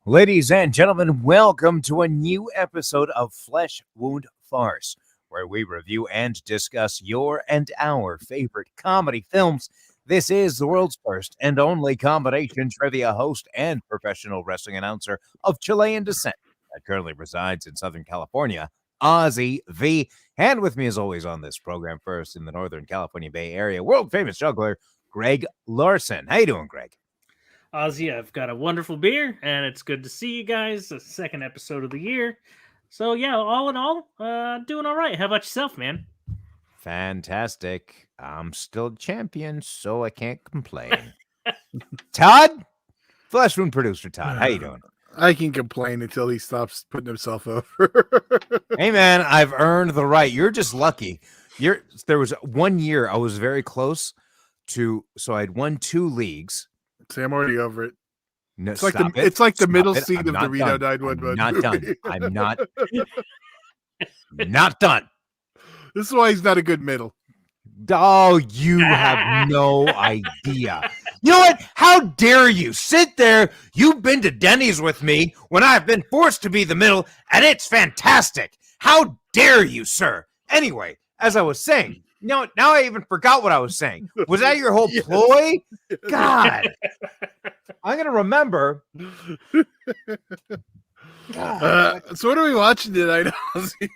Ladies and gentlemen, welcome to a new episode of Flesh Wound Farce, where we review and discuss your and our favorite comedy films. This is the world's first and only combination trivia host and professional wrestling announcer of Chilean descent that currently resides in Southern California, Ozzy V. And with me, as always, on this program, first in the Northern California Bay Area, world-famous juggler, Greg Larson. How you doing, Greg? Ozzy, I've got a wonderful beer, and it's good to see you guys. The second episode of the year. So, yeah, all in all, doing all right. How about yourself, man? Fantastic. I'm still champion, so I can't complain. Todd? Flesh Wound producer Todd, how you doing? I can complain until he stops putting himself over. Hey, man, I've earned the right. You're just lucky. There was 1 year I was very close to, so I'd won 2 leagues. See, I'm already over it. No, It's like the middle scene of the Reno 911 movie. Not done. I'm not done. This is why he's not a good middle. Oh, you have no idea. You know what? How dare you sit there? You've been to Denny's with me when I've been forced to be the middle, and it's fantastic. How dare you, sir? Anyway, as I was saying, now I even forgot what I was saying. Was that your whole ploy? God. I'm going to remember. So what are we watching tonight, Ozzy?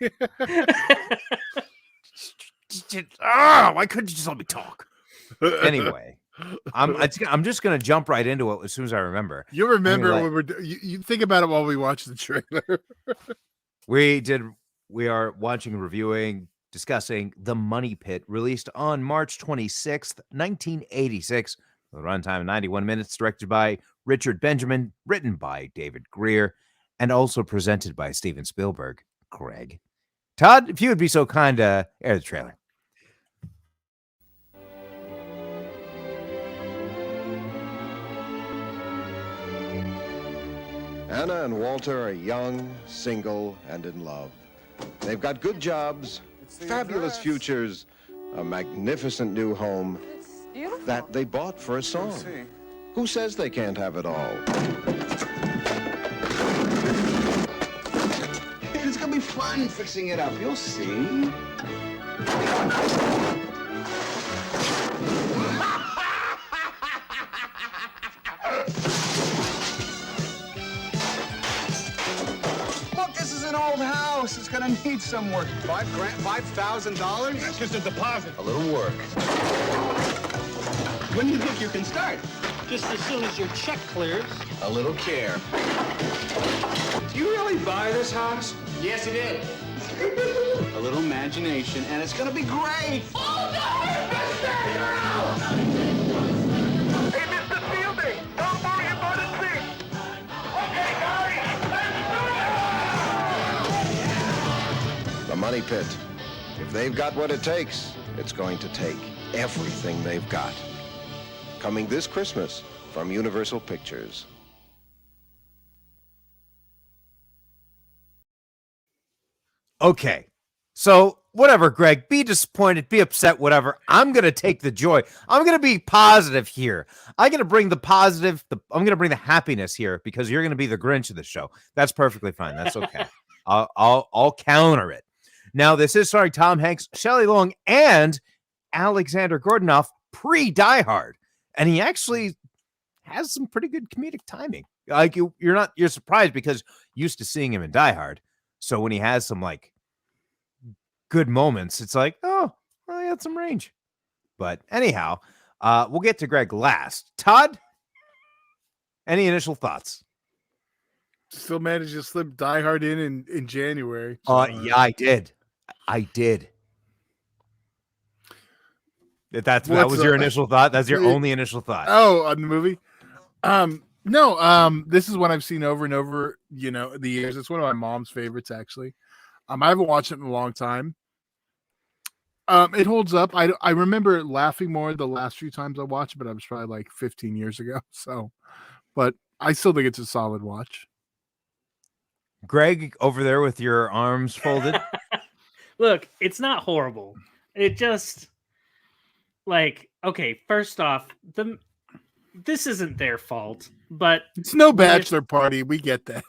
Why couldn't you just let me talk? Anyway, I'm just going to jump right into it as soon as I remember. You remember when you think about it while we watch the trailer. We are watching, reviewing, discussing The Money Pit, released on March 26th, 1986, with a runtime of 91 minutes, directed by Richard Benjamin, written by David Greer, and also presented by Steven Spielberg. Greg. Todd, if you would be so kind to air the trailer. Anna and Walter are young, single, and in love. They've got good jobs, fabulous futures, a magnificent new home that they bought for a song. Who says they can't have it all? It's gonna be fun fixing it up. You'll see. Look, this is an old house. It's gonna need some work. $5,000? That's just a deposit. A little work. When do you think you can start? Just as soon as your check clears. A little care. Do you really buy this house? Yes, it is. A little imagination, and it's gonna be great. Oh, no, mister, you're out! Hey, Mr. Fielding, don't worry about a thing. Okay, guys, The Money Pit. If they've got what it takes, it's going to take everything they've got. Coming this Christmas from Universal Pictures. Okay, so whatever, Greg, be disappointed, be upset, whatever. I'm going to take the joy. I'm going to be positive here. I'm going to bring the positive. I'm going to bring the happiness here because you're going to be the Grinch of the show. That's perfectly fine. That's okay. I'll counter it. Now, this is starring Tom Hanks, Shelley Long, and Alexander Godunov pre-Die Hard. And he actually has some pretty good comedic timing. Like you're surprised because you're used to seeing him in Die Hard. So when he has some like good moments, it's like, oh, well, he had some range. But anyhow, we'll get to Greg last. Todd, any initial thoughts? Still managed to slip Die Hard in January. Yeah, I did. That was your initial thought? That's your only initial thought? Oh, on the movie? No, this is one I've seen over and over, the years. It's one of my mom's favorites, actually. I haven't watched it in a long time. It holds up. I remember laughing more the last few times I watched it, but I was probably like 15 years ago. So, but I still think it's a solid watch. Greg, over there with your arms folded. Look, it's not horrible. It just, like, okay, first off, this isn't their fault, but It's no when you- bachelor party. We get that.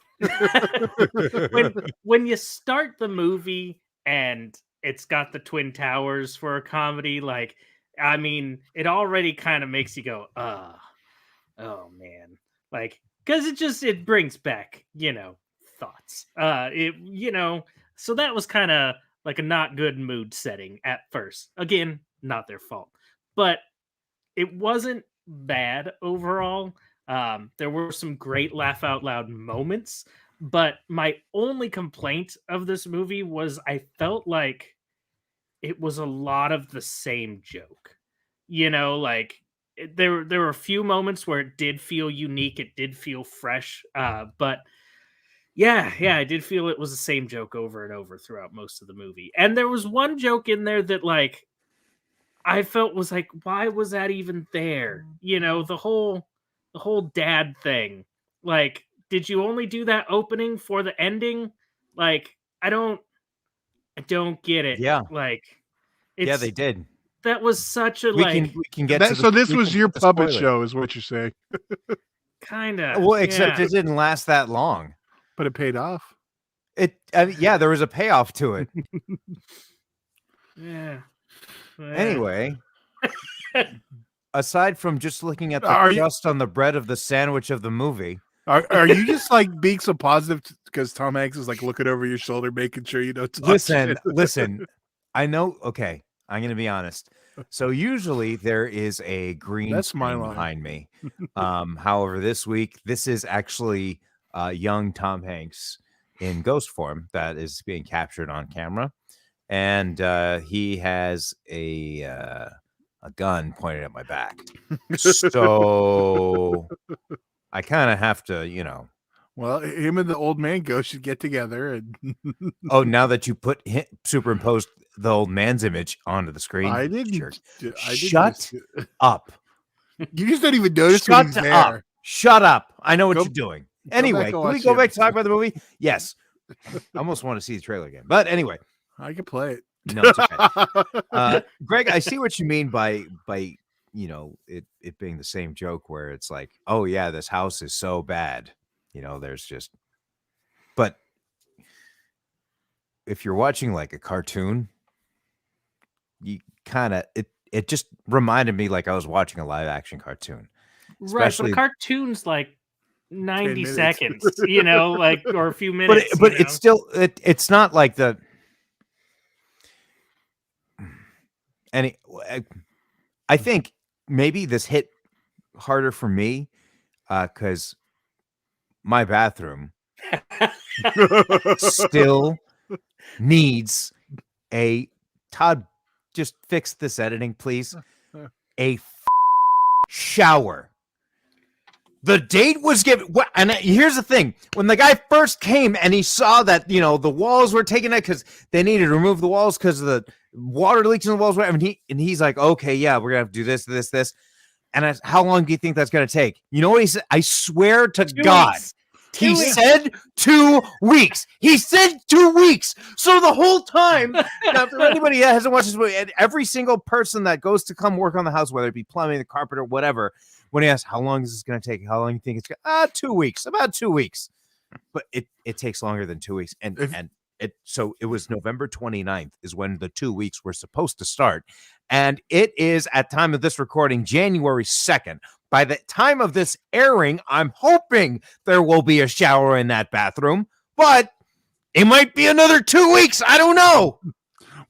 when you start the movie and it's got the Twin Towers for a comedy, like, I mean, it already kind of makes you go, oh man, like, because it brings back, thoughts. So that was kind of like a not good mood setting at first. Again, not their fault, but it wasn't bad overall. There were some great laugh out loud moments, but my only complaint of this movie was I felt like it was a lot of the same joke. Like there were a few moments where it did feel unique, it did feel fresh, but yeah, I did feel it was the same joke over and over throughout most of the movie. And there was one joke in there that, like, I felt was like, why was that even there? The whole dad thing. Like, did you only do that opening for the ending? Like, I don't get it. Yeah. Like, Yeah, they did. That was such a We like can get to So this we was can your put the puppet spoiler. show, is what you're saying. kind of. Well, except it didn't last that long. But it paid off. Yeah, there was a payoff to it. Yeah. Anyway, aside from just looking at the Are you- crust on the bread of the sandwich of the movie, Are you just like being so positive because Tom Hanks is like looking over your shoulder, making sure you don't talk shit? listen. I know. Okay, I'm going to be honest. So usually there is a green That's my screen line. behind me. However, this week this is actually young Tom Hanks in ghost form that is being captured on camera, and he has a gun pointed at my back. So I kind of have to, Well, him and the old man ghost should get together. And Oh, now that you superimposed the old man's image onto the screen, I didn't. jerk. I didn't Shut up. You just don't even notice when he's Shut there. up. Shut up. I know what Go- you're doing. back Anyway, and can we watch go the back to talk episode. about the movie? Yes. I almost want to see the trailer again. But anyway, I can play it. no, it's okay. Greg, I see what you mean by it being the same joke where it's like, oh yeah, this house is so bad. There's just, but if you're watching like a cartoon, you kind of it just reminded me like I was watching a live action cartoon. Right, but Especially- a cartoon's like 90 minutes. seconds, like, or a few minutes. But it's still it's not like the any. I think maybe this hit harder for me because my bathroom still needs a Todd. Just fix this editing, please. A shower. The date was given. And here's the thing: when the guy first came and he saw that the walls were taken out because they needed to remove the walls because of the water leaks in the walls, and he's like, okay, yeah, we're gonna have to do this, this, this. And how long do you think that's gonna take? You know what he said? I swear to God. Weeks. He said 2 weeks. He said 2 weeks. So the whole time, now, for anybody that hasn't watched this movie, and every single person that goes to come work on the house, whether it be plumbing, the carpenter, whatever, when he asks, how long is this going to take? How long do you think it's going to 2 weeks, about 2 weeks. But it takes longer than 2 weeks. So it was November 29th is when the 2 weeks were supposed to start. And it is, at time of this recording, January 2nd. By the time of this airing, I'm hoping there will be a shower in that bathroom, but it might be another 2 weeks. I don't know.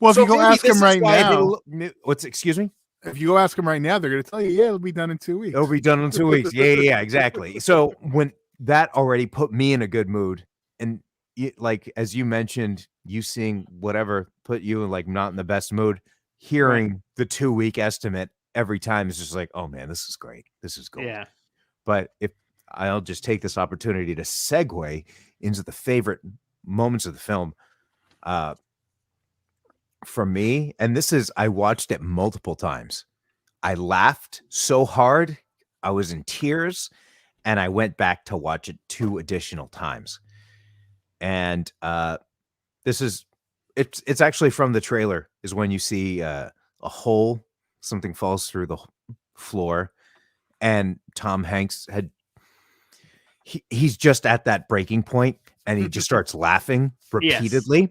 Well, if So you go maybe ask this him is right why I did a now, excuse me? if you go ask him right now, they're going to tell you, yeah, it'll be done in 2 weeks. It'll be done in 2 weeks. Yeah, exactly. So when that already put me in a good mood, and like as you mentioned, you seeing whatever put you in like not in the best mood, hearing the 2 week estimate every time is just like, oh man, this is great. This is gold. Yeah. But if I'll just take this opportunity to segue into the favorite moments of the film. For me, and this is, I watched it multiple times. I laughed so hard, I was in tears, and I went back to watch it 2 additional times. And it's actually from the trailer is when you see a hole, something falls through the floor, and Tom Hanks he's just at that breaking point and he just starts laughing repeatedly. Yes.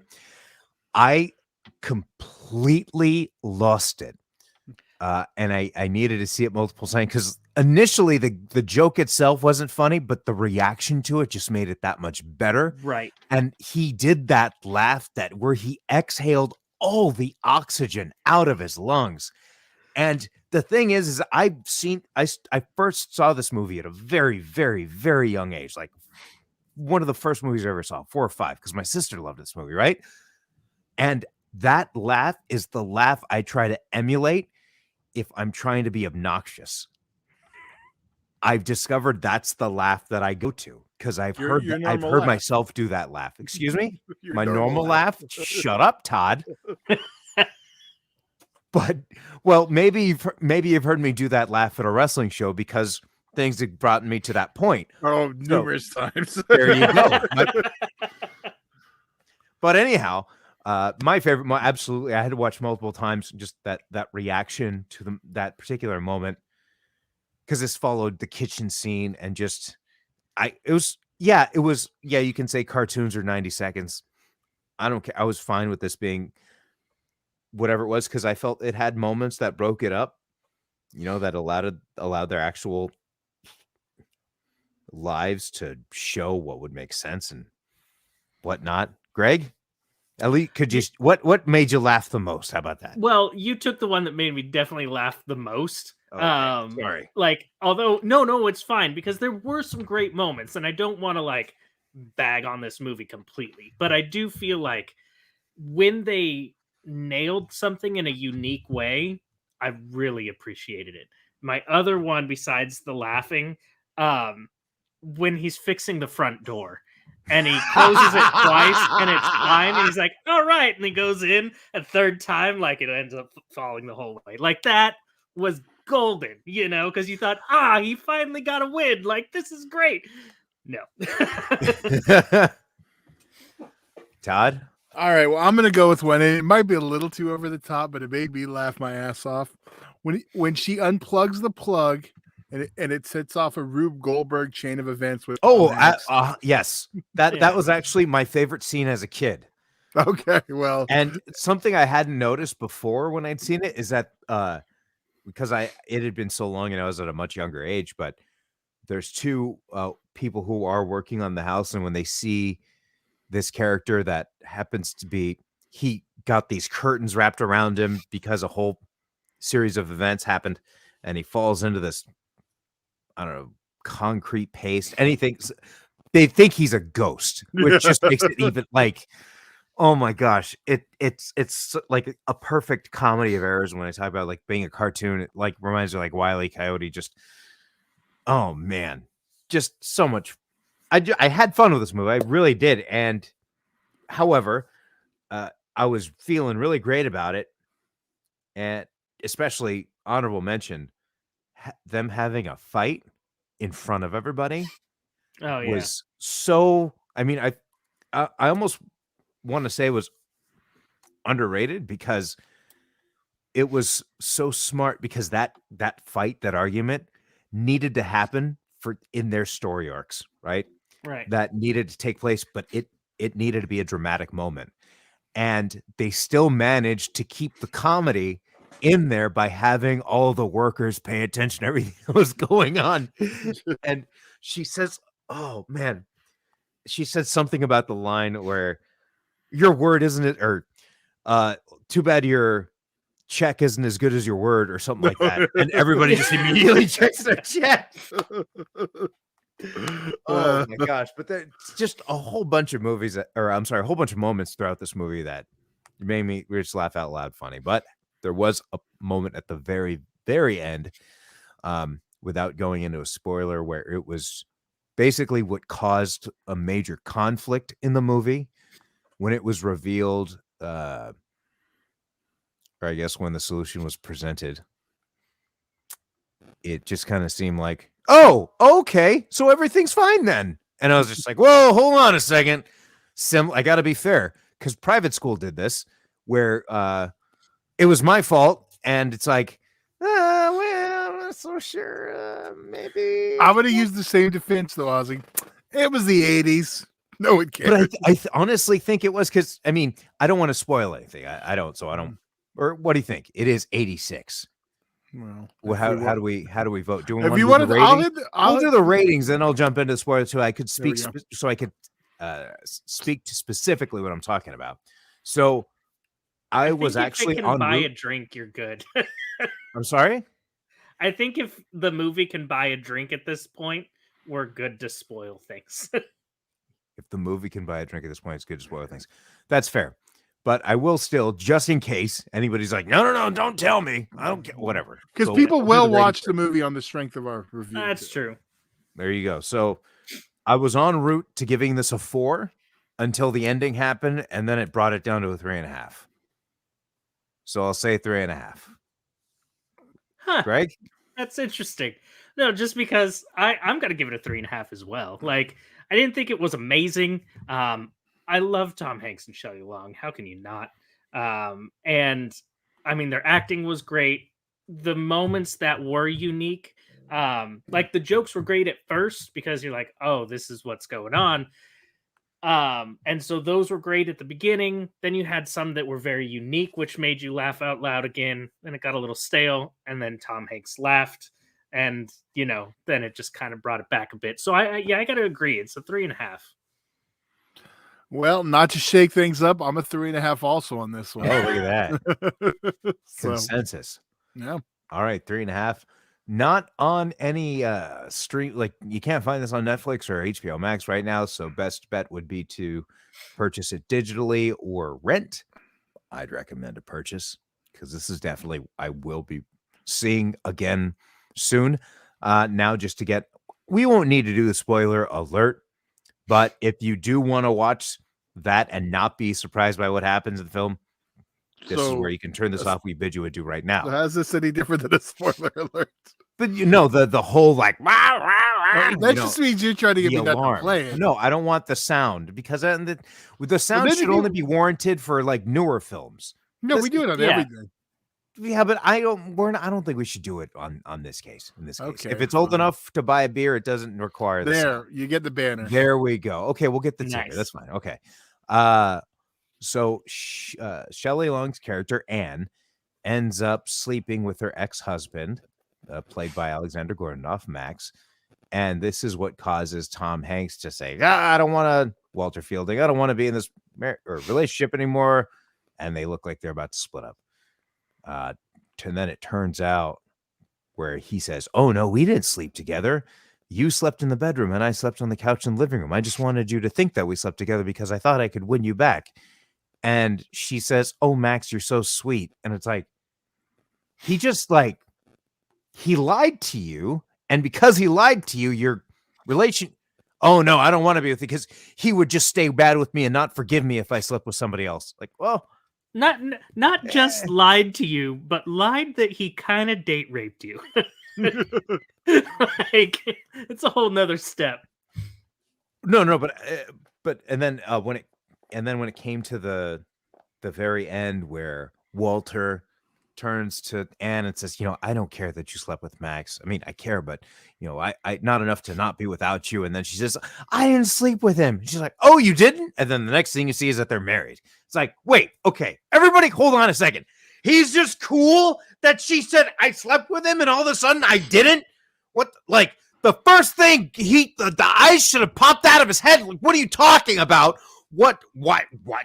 I completely lost it. And I needed to see it multiple times because initially the joke itself wasn't funny, but the reaction to it just made it that much better. Right. And he did that laugh where he exhaled all the oxygen out of his lungs. And the thing is I first saw this movie at a very, very, very young age, like one of the first movies I ever saw, 4 or 5, because my sister loved this movie, right? And that laugh is the laugh I try to emulate if I'm trying to be obnoxious. I've discovered that's the laugh that I go to because I've heard myself do that laugh. Excuse me? My normal laugh? Shut up, Todd. But well, maybe you've heard me do that laugh at a wrestling show because things have brought me to that point. Oh, numerous times. There you go. But anyhow, my favorite, absolutely, I had to watch multiple times. Just that reaction to that particular moment, because this followed the kitchen scene, and just it was. You can say cartoons are 90 seconds. I don't care. I was fine with this being whatever it was because I felt it had moments that broke it up. That allowed their actual lives to show what would make sense and whatnot. Greg? Ellie, what made you laugh the most? How about that? Well, you took the one that made me definitely laugh the most. Okay, sorry. Although no, it's fine because there were some great moments, and I don't want to bag on this movie completely, but I do feel like when they nailed something in a unique way, I really appreciated it. My other one besides the laughing, when he's fixing the front door. And he closes it twice, and it's fine. And he's like, all right. And he goes in a third time, it ends up falling the whole way. That was golden, because you thought, he finally got a win. This is great. No. Todd? All right. Well, I'm going to go with one. It might be a little too over the top, but it made me laugh my ass off. When she unplugs the plug, and it sets off a Rube Goldberg chain of events with. Yes, that was actually my favorite scene as a kid. Okay, well, and something I hadn't noticed before when I'd seen it is that because it had been so long and I was at a much younger age, but there's 2 people who are working on the house, and when they see this character that happens to be, he got these curtains wrapped around him because a whole series of events happened, and he falls into this, I don't know, concrete paste, anything. They think he's a ghost, which just makes it even oh my gosh, it's like a perfect comedy of errors. When I talk about being a cartoon, it reminds me of Wile E. Coyote. Just, oh man, just so much. I had fun with this movie, I really did. And however, I was feeling really great about it, and especially honorable mention. Them having a fight in front of everybody was so. I mean, I almost want to say it was underrated because it was so smart. Because that fight, that argument, needed to happen in their story arcs, right? Right. That needed to take place, but it needed to be a dramatic moment, and they still managed to keep the comedy in there by having all the workers pay attention to everything that was going on. And she says, oh man, she said something about the line where your word isn't it, or too bad your check isn't as good as your word, or something like that. And everybody just immediately checks their check. Oh my gosh. But there's just a whole bunch of movies a whole bunch of moments throughout this movie that made me just laugh out loud funny. But there was a moment at the very, very end, without going into a spoiler, where it was basically what caused a major conflict in the movie when it was revealed, or I guess when the solution was presented. It just kind of seemed like, oh, okay, so everything's fine then. And I was just like, whoa, hold on a second. I got to be fair, because private school did this, where it was my fault, and it's like, well, not so sure. Maybe I'm going to use the same defense, though, Ozzy. It was the 80s. No one cares. But I honestly think it was because, I mean, I don't want to spoil anything. I don't, so I don't. Or what do you think? It is 86. Well, how do we vote? Do we if want you to want do the ratings? I'll do the ratings, then I'll jump into spoilers so I could speak, so I could speak to specifically what I'm talking about. So I was actually if they can on buy route. a drink, you're good. I'm sorry. I think if the movie can buy a drink at this point, we're good to spoil things. If the movie can buy a drink at this point, it's good to spoil things. That's fair. But I will still, just in case anybody's like, no, don't tell me. I don't care. Whatever. Because So people we'll will do the watch the movie on the strength of our review. That's true. There you go. So I was en route to giving this a 4 until the ending happened, and then it brought it down to a 3.5. So I'll say 3.5. Huh. Greg? That's interesting. No, just because I'm gonna give it a 3.5 as well. Like, I didn't think it was amazing. I love Tom Hanks and Shelley Long. How can you not? And I mean, their acting was great. The moments that were unique, like the jokes were great at first because you're like, oh, this is what's going on. And so those were great at the beginning. Then you had some that were very unique, which made you laugh out loud again. Then it got a little stale, and then Tom Hanks laughed, and then it just kind of brought it back a bit. So I got to agree, it's a 3.5. Well, not to shake things up, I'm a 3.5 also on this one. Oh, look at that. So, Consensus. yeah. All right, 3.5. Not on any stream, like you can't find this on Netflix or HBO Max right now. So best bet would be to purchase it digitally or rent. I'd recommend a purchase because this is definitely I will be seeing again soon. Now, just to get, we won't need to do the spoiler alert, but if you do want to watch that and not be surprised by what happens in the film, this is where you can turn this off. We bid you adieu right now. How's this any different than a spoiler alert? But the whole like That just means you're trying to get me not to play it. No, I don't want the sound because the sound should only be warranted for like newer films. No, we do it on everything. Yeah, but I don't think we should do it on this case. In this case, Okay, if it's old enough to buy a beer, it doesn't require the sound. You get the banner. There we go. Okay, we'll get the ticker. Nice. That's fine. Okay. So Shelley Long's character Anne ends up sleeping with her ex-husband, played by Alexander Godunov, Max, and this is what causes Tom Hanks to say, I don't want to, Walter Fielding, I don't want to be in this relationship anymore, and they look like they're about to split up. And then it turns out where he says, oh no, we didn't sleep together. You slept in the bedroom and I slept on the couch in the living room. I just wanted you to think that we slept together because I thought I could win you back. And she says, oh, Max, you're so sweet. And it's like, he lied to you. And because he lied to you, your relation, oh no, I don't want to be with you because he would just stay bad with me and not forgive me if I slept with somebody else. Like, well, not just lied to you, but lied that he kind of date raped you. Like, it's a whole nother step. No, but and then when it came to the very end where Walter turns to Anne and says, I don't care that you slept with Max. I mean, I care, but I not enough to not be without you. And then she says, I didn't sleep with him. She's like, oh, you didn't? And then the next thing you see is that they're married. It's like, wait, okay, everybody hold on a second. He's just cool that she said I slept with him and all of a sudden I didn't? What, like, the first thing the eyes should have popped out of his head. Like, what are you talking about? What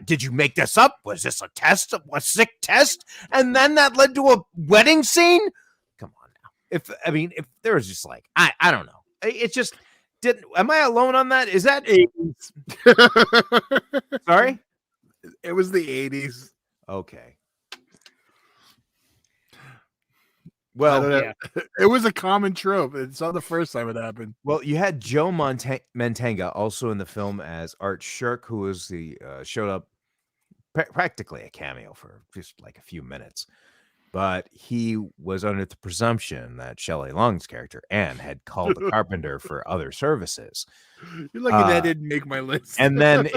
did you make this up? Was this a test, a sick test? And then that led to a wedding scene? Come on now. If there was just like, I don't know. It just didn't. Am I alone on that? Is that sorry? It was the 80s. Okay. Well, Yeah. It was a common trope. It's not the first time it happened. Well, you had Joe Mantegna also in the film as Art Shirk, who was showed up practically a cameo for just like a few minutes. But he was under the presumption that Shelley Long's character, Anne, had called the carpenter for other services. You're lucky that didn't make my list. And then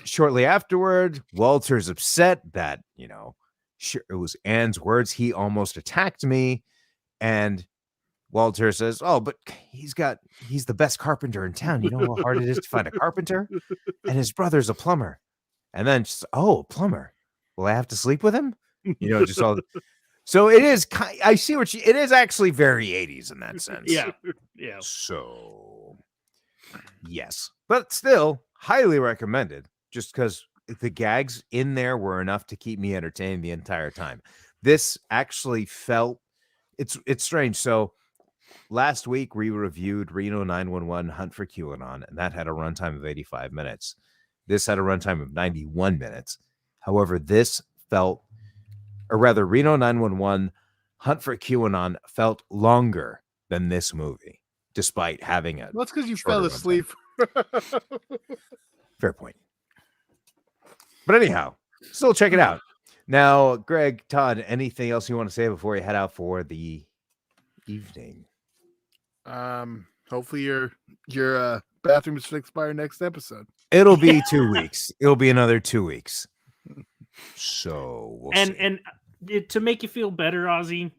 shortly afterward, Walter's upset that, it was Anne's words. He almost attacked me. And Walter says, "Oh, but he's the best carpenter in town. You know how hard it is to find a carpenter? And his brother's a plumber." And then just, "Oh, plumber. Will I have to sleep with him?" Just all. So it is. I see what it is actually very 80s in that sense. Yeah. So yes, but still highly recommended. Just because the gags in there were enough to keep me entertained the entire time. This actually felt it's strange. So last week we reviewed Reno 911 Hunt for QAnon, and that had a runtime of 85 minutes. This had a runtime of 91 minutes. However, Reno 911 Hunt for QAnon felt longer than this movie, despite having it. That's because you fell asleep. Fair point. But anyhow, still check it out. Now, Greg, Todd, anything else you want to say before you head out for the evening? Hopefully your bathroom is fixed by our next episode. It'll be 2 weeks. It'll be another 2 weeks. So we'll see. And to make you feel better, Ozzy,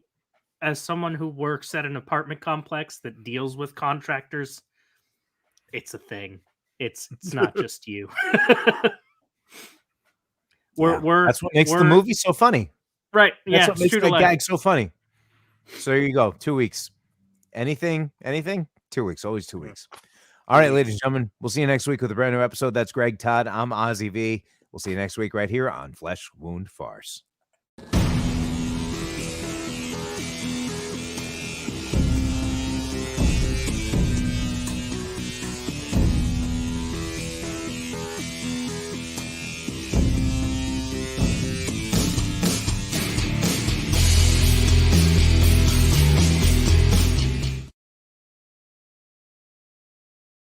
as someone who works at an apartment complex that deals with contractors, it's a thing. It's not just you. That's what makes the movie so funny. Right. That's yeah. what makes the gag so funny. So there you go. 2 weeks. Anything? 2 weeks. Always 2 weeks. All right, ladies and gentlemen. We'll see you next week with a brand new episode. That's Greg, Todd. I'm Ozzy V. We'll see you next week right here on Flesh Wound Farce.